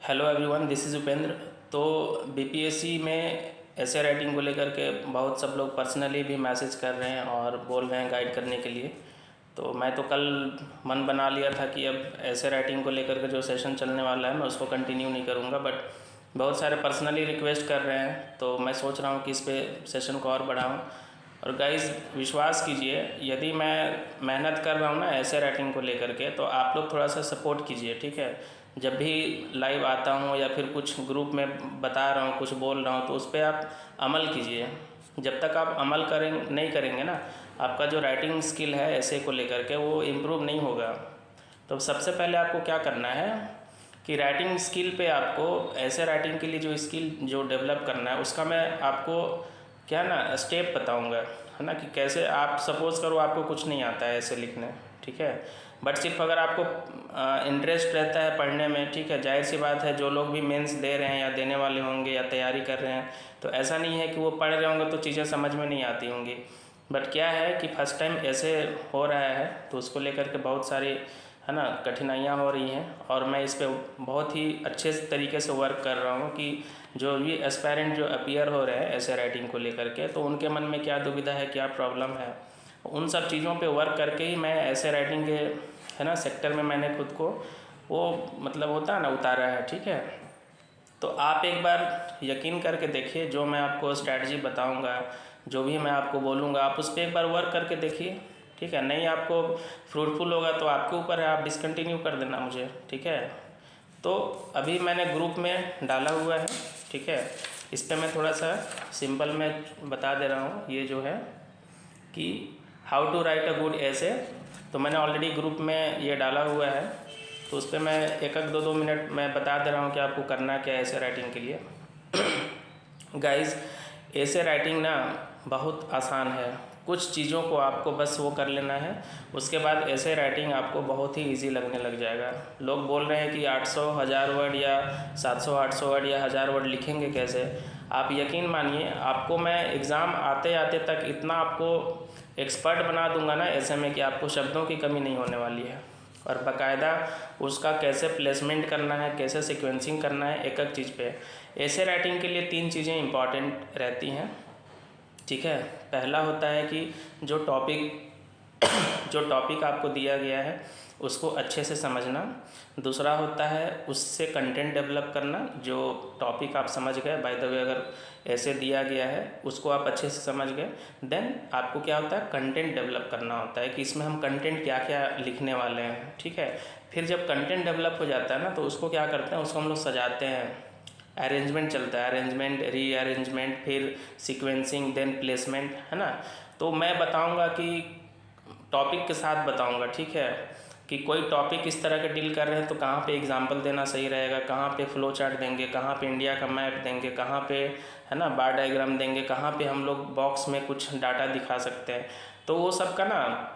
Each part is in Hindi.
Hello everyone, this is Upendra. तो बीपीएससी में ऐसे राइटिंग को लेकर के बहुत सब लोग पर्सनली भी मैसेज कर रहे हैं और बोल रहे हैं गाइड करने के लिए। तो मैं तो कल मन बना लिया था कि अब ऐसे राइटिंग को लेकर के जो सेशन चलने वाला है मैं उसको कंटिन्यू नहीं करूँगा, बट बहुत सारे पर्सनली रिक्वेस्ट कर रहे हैं तो मैं सोच रहा हूँ कि इस पर सेशन को और बढ़ाऊँ। और गाइस विश्वास कीजिए, यदि मैं मेहनत कर रहा हूँ ना ऐसे राइटिंग को लेकर के, तो आप लोग थोड़ा सा सपोर्ट कीजिए, ठीक है। जब भी लाइव आता हूँ या फिर कुछ ग्रुप में बता रहा हूँ, कुछ बोल रहा हूँ, तो उस पर आप अमल कीजिए। जब तक आप अमल नहीं करेंगे ना, आपका जो राइटिंग स्किल है ऐसे को लेकर के वो इम्प्रूव नहीं होगा। तो सबसे पहले आपको क्या करना है कि राइटिंग स्किल पे आपको ऐसे राइटिंग के लिए जो स्किल जो डेवलप करना है उसका मैं आपको क्या ना स्टेप बताऊंगा, है ना। कि कैसे आप सपोज़ करो आपको कुछ नहीं आता है ऐसे लिखने, ठीक है, बट सिर्फ अगर आपको इंटरेस्ट रहता है पढ़ने में, ठीक है, जाहिर सी बात है जो लोग भी मेंस दे रहे हैं या देने वाले होंगे या तैयारी कर रहे हैं, तो ऐसा नहीं है कि वो पढ़ रहे होंगे तो चीज़ें समझ में नहीं आती होंगी। बट क्या है कि फर्स्ट टाइम ऐसे हो रहा है तो उसको लेकर के बहुत सारी, है ना, कठिनाइयाँ हो रही हैं। और मैं इस पर बहुत ही अच्छे तरीके से वर्क कर रहा हूँ कि जो भी एस्पायरेंट जो अपीयर हो रहे हैं ऐसे राइटिंग को लेकर के, तो उनके मन में क्या दुविधा है, क्या प्रॉब्लम है, उन सब चीज़ों पे वर्क करके ही मैं ऐसे राइटिंग के, है ना, सेक्टर में मैंने खुद को वो मतलब होता है ना उतारा है, ठीक है। तो आप एक बार यकीन करके देखिए, जो मैं आपको स्ट्रैटेजी बताऊंगा, जो भी मैं आपको बोलूँगा, आप उस पर एक बार वर्क करके देखिए, ठीक है। नहीं आपको फ्रूटफुल होगा तो आपके ऊपर है, आप डिसकंटिन्यू कर देना मुझे, ठीक है। तो अभी मैंने ग्रुप में डाला हुआ है, ठीक है। इस पर मैं थोड़ा सा सिंपल में बता दे रहा हूँ, ये जो है कि how to write a good ऐसे। तो मैंने ऑलरेडी ग्रुप में ये डाला हुआ है, तो उस पर मैं एक दो दो मिनट मैं बता दे रहा हूँ कि आपको करना क्या है ऐसे राइटिंग के लिए। गाइस, ऐसे राइटिंग ना बहुत आसान है, कुछ चीज़ों को आपको बस वो कर लेना है, उसके बाद ऐसे राइटिंग आपको बहुत ही इजी लगने लग जाएगा। लोग बोल रहे हैं कि 800 1000 वर्ड या 700 800 वर्ड या 1000 वर्ड लिखेंगे कैसे। आप यकीन मानिए, आपको मैं एग्ज़ाम आते आते तक इतना आपको एक्सपर्ट बना दूंगा ना ऐसे में कि आपको शब्दों की कमी नहीं होने वाली है। और बाकायदा उसका कैसे प्लेसमेंट करना है, कैसे सीक्वेंसिंग करना है, एक एक चीज़ पे। ऐसे राइटिंग के लिए 3 चीज़ें इंपॉर्टेंट रहती हैं, ठीक है। पहला होता है कि जो टॉपिक आपको दिया गया है उसको अच्छे से समझना। दूसरा होता है उससे कंटेंट डेवलप करना, जो टॉपिक आप समझ गए, बाय द वे अगर ऐसे दिया गया है उसको आप अच्छे से समझ गए, देन आपको क्या होता है कंटेंट डेवलप करना होता है कि इसमें हम कंटेंट क्या क्या लिखने वाले हैं, ठीक है। फिर जब कंटेंट डेवलप हो जाता है ना, तो उसको क्या करते हैं, उसको हम लोग सजाते हैं, अरेंजमेंट चलता है, अरेंजमेंट, रीअरेंजमेंट, फिर सीक्वेंसिंग, देन प्लेसमेंट, है ना। तो मैं बताऊंगा कि टॉपिक के साथ बताऊंगा, ठीक है, कि कोई टॉपिक इस तरह के डील कर रहे हैं तो कहाँ पे एग्जांपल देना सही रहेगा, कहाँ पे फ्लो चार्ट देंगे, कहाँ पे इंडिया का मैप देंगे, कहाँ पे, है ना, बार डायग्राम देंगे, कहाँ पे हम लोग बॉक्स में कुछ डाटा दिखा सकते हैं। तो वो सब का ना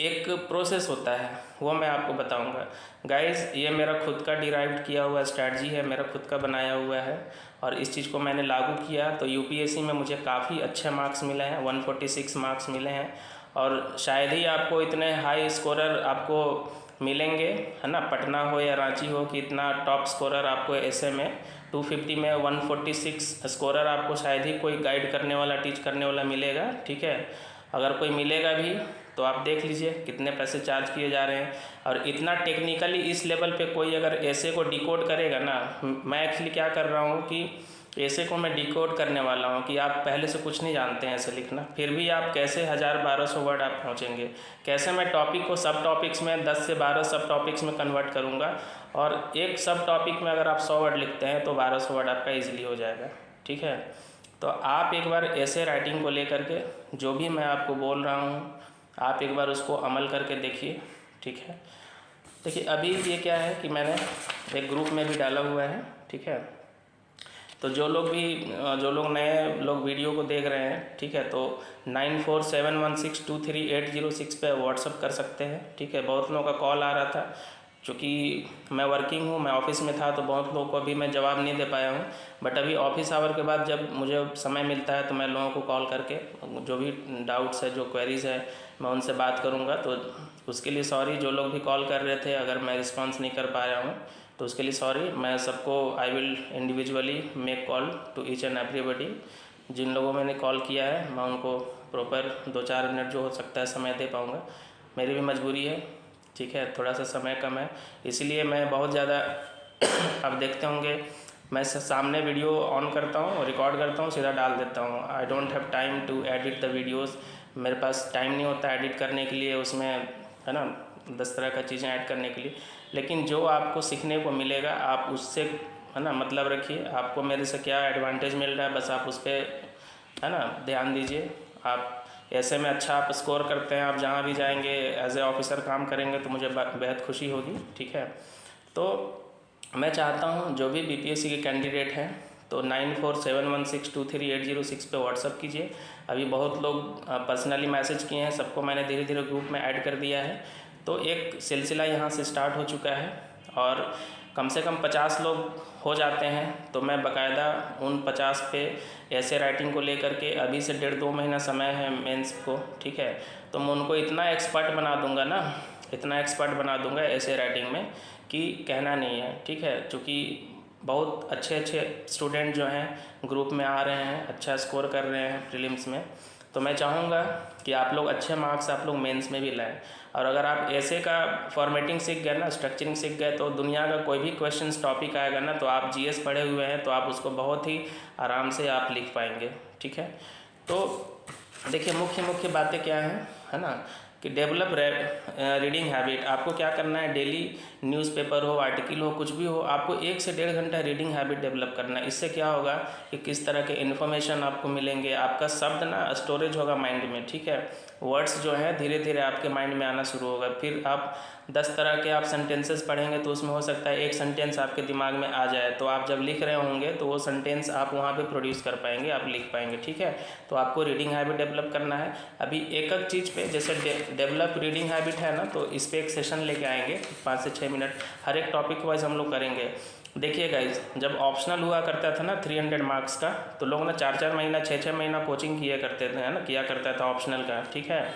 एक प्रोसेस होता है, वो मैं आपको बताऊंगा। गाइस, ये मेरा खुद का डिराइव्ड किया हुआ स्ट्रैटेजी है, मेरा खुद का बनाया हुआ है, और इस चीज़ को मैंने लागू किया तो यूपीएससी में मुझे काफ़ी अच्छे मार्क्स मिले हैं, 146 मार्क्स मिले हैं। और शायद ही आपको इतने हाई स्कोरर आपको मिलेंगे, है ना, पटना हो या रांची हो, कि इतना टॉप स्कोरर आपको ऐसे में 250 में 146 स्कोरर आपको शायद ही कोई गाइड करने वाला, टीच करने वाला मिलेगा, ठीक है। अगर कोई मिलेगा भी तो आप देख लीजिए कितने पैसे चार्ज किए जा रहे हैं। और इतना टेक्निकली इस लेवल पे कोई अगर ऐसे को डिकोड करेगा ना, मैं एक्चुअली क्या कर रहा हूँ कि ऐसे को मैं डिकोड करने वाला हूँ कि आप पहले से कुछ नहीं जानते हैं ऐसे लिखना, फिर भी आप कैसे 1000-1200 वर्ड आप पहुँचेंगे, कैसे मैं टॉपिक को सब टॉपिक्स में 10 से 12 सब टॉपिक्स में कन्वर्ट करूँगा, और एक सब टॉपिक में अगर आप 100 वर्ड लिखते हैं तो 1200 वर्ड आपका ईजिली हो जाएगा, ठीक है। तो आप एक बार ऐसे राइटिंग को लेकर के जो भी मैं आपको बोल रहा हूँ, आप एक बार उसको अमल करके देखिए, ठीक है। देखिए अभी ये क्या है कि मैंने एक ग्रुप में भी डाला हुआ है, ठीक है। तो जो लोग नए लोग वीडियो को देख रहे हैं, ठीक है, तो 9471623806 पे व्हाट्सअप कर सकते हैं, ठीक है। बहुत लोगों का कॉल आ रहा था, चूँकि मैं वर्किंग हूँ, मैं ऑफिस में था, तो बहुत लोगों को अभी मैं जवाब नहीं दे पाया हूँ। बट अभी ऑफिस आवर के बाद जब मुझे समय मिलता है तो मैं लोगों को कॉल करके जो भी डाउट्स है, जो क्वेरीज़ है, मैं उनसे बात करूँगा। तो उसके लिए सॉरी। जो लोग भी कॉल कर रहे थे, अगर मैं रिस्पॉन्स नहीं कर पा रहा हूँ तो उसके लिए सॉरी। मैं सबको I will individually make call to each and everybody. जिन लोगों मैंने कॉल किया है मैं उनको प्रॉपर 2-4 मिनट जो हो सकता है समय दे पाऊँगा। मेरी भी मजबूरी है, ठीक है, थोड़ा सा समय कम है, इसलिए मैं बहुत ज़्यादा अब देखते होंगे मैं सामने वीडियो ऑन करता हूँ, रिकॉर्ड करता हूँ, सीधा डाल देता हूँ। I don't have time to edit the videos. मेरे पास टाइम नहीं होता एडिट करने के लिए, उसमें है ना 10 तरह का चीज़ें ऐड करने के लिए। लेकिन जो आपको सीखने को मिलेगा आप उससे है ना मतलब रखिए। आपको मेरे से क्या एडवांटेज मिल रहा है बस आप उस पर है ना ध्यान दीजिए। आप ऐसे में अच्छा आप स्कोर करते हैं, आप जहाँ भी जाएंगे एज ए ऑफिसर काम करेंगे तो मुझे बेहद खुशी होगी, ठीक है। तो मैं चाहता हूँ जो भी बीपीएससी के कैंडिडेट हैं तो 9471623806 पे व्हाट्सअप कीजिए। अभी बहुत लोग पर्सनली मैसेज किए हैं, सबको मैंने धीरे धीरे ग्रुप में ऐड कर दिया है। तो एक सिलसिला यहाँ से स्टार्ट हो चुका है और कम से कम 50 लोग हो जाते हैं तो मैं बाकायदा उन 50 पे ऐसे राइटिंग को लेकर के अभी से 1.5-2 महीना समय है मेंस को, ठीक है। तो मैं उनको इतना एक्सपर्ट बना दूंगा ना, इतना एक्सपर्ट बना दूंगा ऐसे राइटिंग में कि कहना नहीं है, ठीक है। चूँकि बहुत अच्छे अच्छे स्टूडेंट जो हैं ग्रुप में आ रहे हैं, अच्छा स्कोर कर रहे हैं प्रीलिम्स में, तो मैं चाहूँगा कि आप लोग अच्छे मार्क्स आप लोग मेंस में भी लाएं। और अगर आप ऐसे का फॉर्मेटिंग सीख गए ना, स्ट्रक्चरिंग सीख गए, तो दुनिया का कोई भी क्वेश्चन टॉपिक आएगा ना तो आप जीएस पढ़े हुए हैं तो आप उसको बहुत ही आराम से आप लिख पाएंगे, ठीक है। तो देखिए मुख्य बातें क्या हैं, है ना, कि डेवलप रीडिंग हैबिट। आपको क्या करना है, डेली न्यूज़पेपर हो, आर्टिकल हो, कुछ भी हो, आपको 1 से 1.5 घंटा रीडिंग हैबिट डेवलप करना है। इससे क्या होगा कि किस तरह के इन्फॉर्मेशन आपको मिलेंगे, आपका शब्द ना स्टोरेज होगा माइंड में, ठीक है। वर्ड्स जो है धीरे धीरे आपके माइंड में आना शुरू होगा। फिर आप 10 तरह के आप सेंटेंसेस पढ़ेंगे तो उसमें हो सकता है एक सेंटेंस आपके दिमाग में आ जाए, तो आप जब लिख रहे होंगे तो वो सेंटेंस आप वहाँ पे प्रोड्यूस कर पाएंगे, आप लिख पाएंगे, ठीक है। तो आपको रीडिंग हैबिट डेवलप करना है। अभी एक चीज़ पे जैसे डेवलप रीडिंग हैबिट है ना, तो इस पर एक सेशन लेके आएंगे 5 से 6 मिनट, हर एक टॉपिक वाइज हम लोग करेंगे। देखिए गाइज, जब ऑप्शनल हुआ करता था ना 300 मार्क्स का, तो लोग ना 4-4 महीना 6-6 महीना कोचिंग किया करते थे, है ना, किया करता था ऑप्शनल का, ठीक है।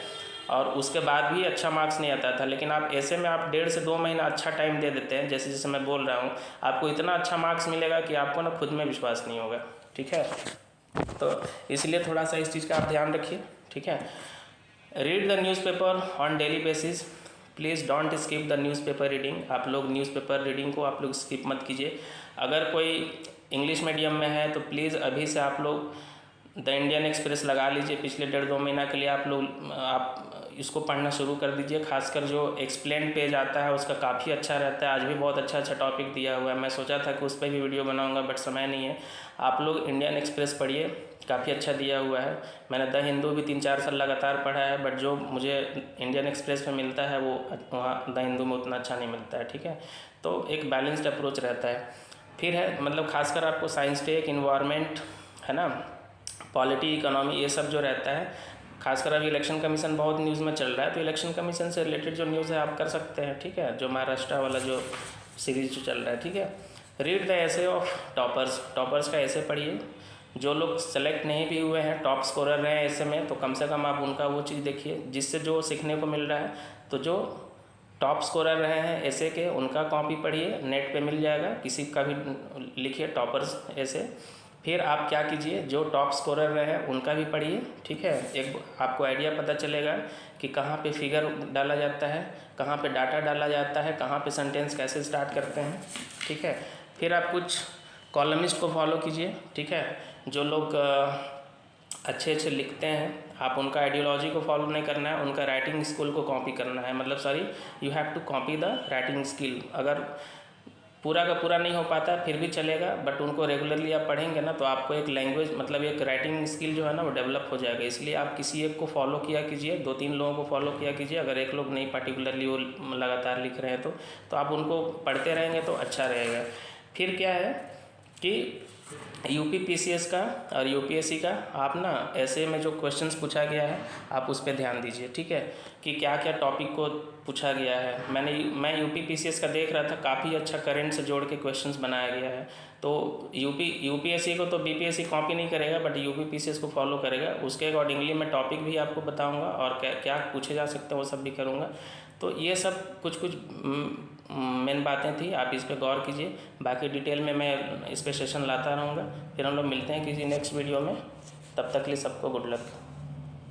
और उसके बाद भी अच्छा मार्क्स नहीं आता था। लेकिन आप ऐसे में आप 1.5 से 2 महीना अच्छा टाइम दे देते हैं, जैसे जैसे मैं बोल रहा हूँ, आपको इतना अच्छा मार्क्स मिलेगा कि आपको ना खुद में विश्वास नहीं होगा, ठीक है। तो इसलिए थोड़ा सा इस चीज़ का आप ध्यान रखिए, ठीक है। Read the newspaper on daily basis, please don't skip the newspaper reading. आप लोग न्यूज़पेपर रीडिंग को आप लोग स्किप मत कीजिए। अगर कोई इंग्लिश मीडियम में है तो प्लीज़ अभी से आप लोग द इंडियन एक्सप्रेस लगा लीजिए। पिछले 1.5-2 महीना के लिए आप इसको पढ़ना शुरू कर दीजिए। खासकर जो एक्सप्लेन पेज आता है उसका काफ़ी अच्छा रहता है। आज भी बहुत अच्छा टॉपिक दिया हुआ है, मैं सोचा था कि उस पर भी वीडियो बनाऊंगा बट समय नहीं है। आप लोग इंडियन एक्सप्रेस पढ़िए, काफ़ी अच्छा दिया हुआ है। मैंने द हिंदू भी 3-4 साल लगातार पढ़ा है, बट जो मुझे इंडियन एक्सप्रेस में मिलता है वो वहाँ द हिंदू में उतना अच्छा नहीं मिलता है, ठीक है। तो एक बैलेंस्ड अप्रोच रहता है। फिर है मतलब खासकर आपको साइंस टेक, इन्वायरमेंट, है ना, पॉलिटी, इकोनॉमी, ये सब जो रहता है, खासकर अभी इलेक्शन कमीशन बहुत न्यूज़ में चल रहा है, तो इलेक्शन कमीशन से रिलेटेड जो न्यूज़ है आप कर सकते हैं, ठीक है। जो महाराष्ट्र वाला जो सीरीज जो चल रहा है, ठीक है। रीड द ऐसे ऑफ टॉपर्स का ऐसे पढ़िए। जो लोग सेलेक्ट नहीं भी हुए हैं, टॉप स्कोरर रहे हैं ऐसे में, तो कम से कम आप उनका वो चीज़ देखिए जिससे जो सीखने को मिल रहा है। तो जो टॉप स्कोरर रहे हैं ऐसे के, उनका कॉपी पढ़िए, नेट पे मिल जाएगा, किसी का भी लिखिए टॉपर्स ऐसे। फिर आप क्या कीजिए, जो टॉप स्कोरर रहे हैं उनका भी पढ़िए, ठीक है। एक आपको आइडिया पता चलेगा कि कहाँ पे फिगर डाला जाता है, कहाँ पे डाटा डाला जाता है, कहाँ पे सेंटेंस कैसे स्टार्ट करते हैं, ठीक है। फिर आप कुछ कॉलमिस्ट को फॉलो कीजिए, ठीक है। जो लोग अच्छे लिखते हैं, आप उनका आइडियोलॉजी को फॉलो नहीं करना है, उनका राइटिंग स्किल को कॉपी करना है। मतलब sorry, you have to copy the writing skill. अगर पूरा का पूरा नहीं हो पाता फिर भी चलेगा, बट उनको रेगुलरली आप पढ़ेंगे ना तो आपको एक लैंग्वेज मतलब एक राइटिंग स्किल जो है ना वो डेवलप हो जाएगा। इसलिए आप किसी एक को फॉलो किया कीजिए, 2-3 लोगों को फॉलो किया कीजिए। अगर एक लोग नहीं पर्टिकुलरली वो लगातार लिख रहे हैं तो आप उनको पढ़ते रहेंगे तो अच्छा रहेगा। फिर क्या है कि यूपी पीसीएस का और यूपीएससी का आप ना ऐसे में जो क्वेश्चंस पूछा गया है आप उस पर ध्यान दीजिए, ठीक है, कि क्या क्या टॉपिक को पूछा गया है। मैं यूपी पीसीएस का देख रहा था, काफ़ी अच्छा करंट से जोड़ के क्वेश्चंस बनाया गया है। तो यूपीएससी को तो बीपीएससी कॉपी नहीं करेगा, बट यूपी पीसीएस को फॉलो करेगा। उसके अकॉर्डिंगली मैं टॉपिक भी आपको बताऊँगा और क्या क्या पूछे जा सकते हैं वो सब भी करूँगा। तो ये सब कुछ कुछ मेन बातें थी, आप इस पर गौर कीजिए। बाकी डिटेल में मैं इस पर सेशन लाता रहूँगा। फिर हम लोग मिलते हैं किसी नेक्स्ट वीडियो में। तब तक के लिए सबको गुड लक।